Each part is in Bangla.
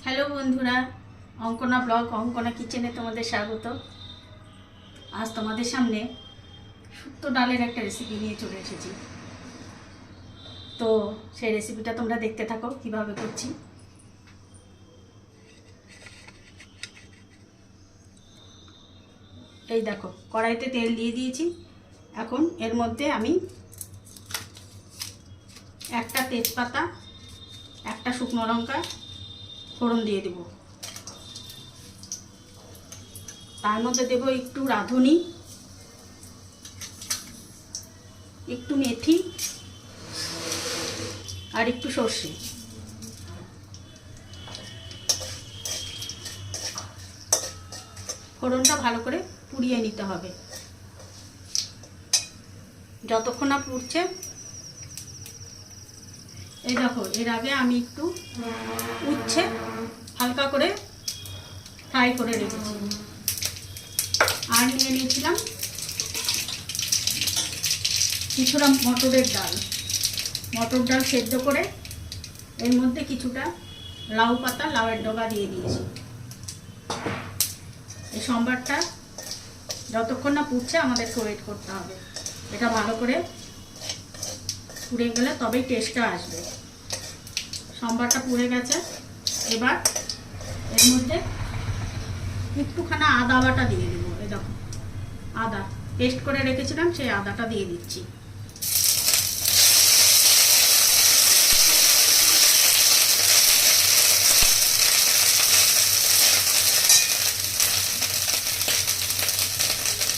হ্যালো বন্ধুরা, অঙ্কনা ব্লগ অঙ্কনা কিচেনে তোমাদের স্বাগত। আজ তোমাদের সামনে শুক্তো ডালের একটা রেসিপি নিয়ে চলে এসেছি। তো সেই রেসিপিটা তোমরা দেখতে থাকো কিভাবে করছি। এই দেখো, কড়াইতে তেল দিয়ে দিয়েছি। এখন এর মধ্যে আমি একটা তেজপাতা, একটা শুকনো লঙ্কা ফোড়ন দিয়ে দেব। তার মধ্যে দেব একটু রাঁধুনি, একটু মেথি আর একটু সর্ষে। ফোড়নটা ভালো করে পুড়িয়ে নিতে হবে। যতক্ষণ না পুড়ছে, এই দেখো, এর আগে আমি একটু উচ্ছে হালকা করে ফ্রাই করে রেখেছি। আর নিয়ে নিয়েছিলাম কিছুটা মটরের ডাল। মটর ডাল সেদ্ধ করে এর মধ্যে কিছুটা লাউ পাতা, লাউয়ের ডগা দিয়ে দিয়েছি। এই সম্বারটা যতক্ষণ না পুড়ছে আমাদেরকে ওয়েট করতে হবে। এটা ভালো করে পুড়ে গেলে তবেই টেস্টটা আসবে। সম্বারটা পুড়ে গেছে। এবার এর মধ্যে একটুখানা আদা বাটা দিয়ে দেবো। এই দেখো, আদা পেস্ট করে রেখেছিলাম, সেই আদাটা দিয়ে দিচ্ছি।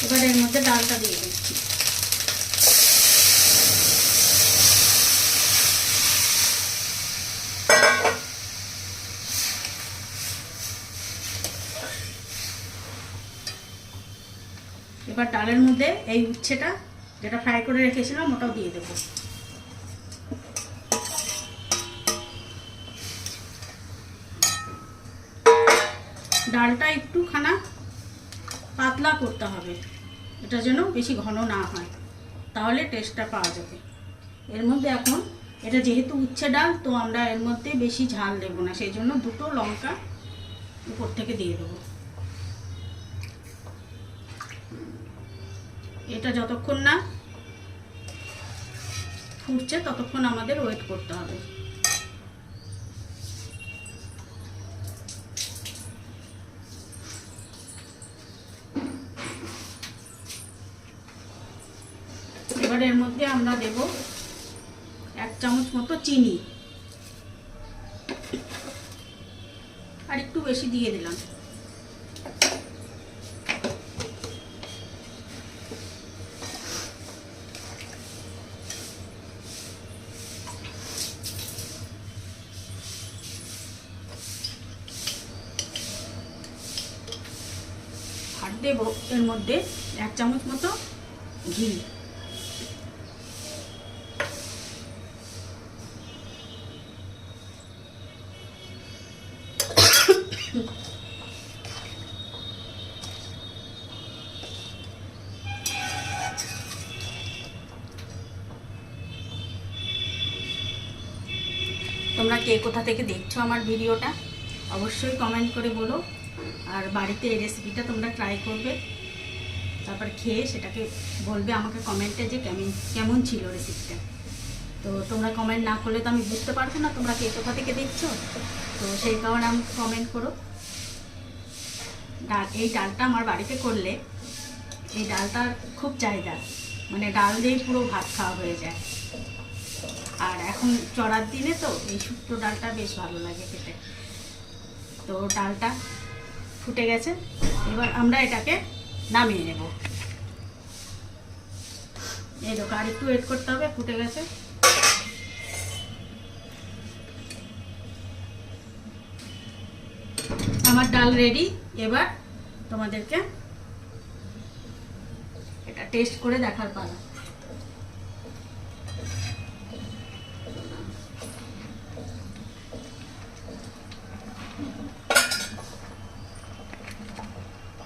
এবার এর মধ্যে ডালটা দিয়ে দিচ্ছি। এবার ডালের মধ্যে এই উচ্ছেটা যেটা ফ্রাই করে রেখেছিলাম ওটাও দিয়ে দেবো। ডালটা একটুখানা পাতলা করতে হবে, এটা যেন বেশি ঘন না হয়, তাহলে টেস্টটা পাওয়া যাবে। এর মধ্যে এখন এটা যেহেতু উচ্ছে ডাল, তো আমরা এর মধ্যে বেশি ঝাল দেবো না, সেই জন্য দুটো লঙ্কা উপর থেকে দিয়ে দেবো। এটা যতক্ষণ না ফুটছে ততক্ষণ আমাদের ওয়েট করতে হবে। এবার এর মধ্যে আমরা দেব 1 চামচ মতো চিনি, আর একটু বেশি দিয়ে দিলাম। আর দেব এর মধ্যে 1 চামচ মতো ঘি। তোমরা কে কোথা থেকে দেখছো আমার ভিডিওটা অবশ্যই কমেন্ট করে বলো। আর বাড়িতে এই রেসিপিটা তোমরা ট্রাই করবে, তারপর খেয়ে সেটাকে বলবে আমাকে কমেন্টে যে কেমন ছিল রেসিপিটা। তো তোমরা কমেন্ট না করলে তো আমি বুঝতে পারবো না তোমরা কে কোথা থেকে দেখছো। তো সেই কারণে আমি কমেন্ট করো। এই ডালটা আমার বাড়িতে করলে এই ডালটার খুব চাহিদা, মানে ডাল দিয়েই পুরো ভাত খাওয়া হয়ে যায়। আর এখন চড়ার দিনে তো এই শুক্তো ডালটা বেশ ভালো লাগে খেতে। তো ডালটা ফুটে গেছে, এবার আমরা এটাকে নামিয়ে নেব। এই দেখো, আর একটু ওয়েট করতে হবে, ফুটে গেছে। আমার ডাল রেডি। এবার তোমাদেরকে এটা টেস্ট করে দেখার পালা।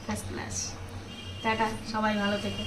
First class. টাটা, সবাই ভালো থেকো।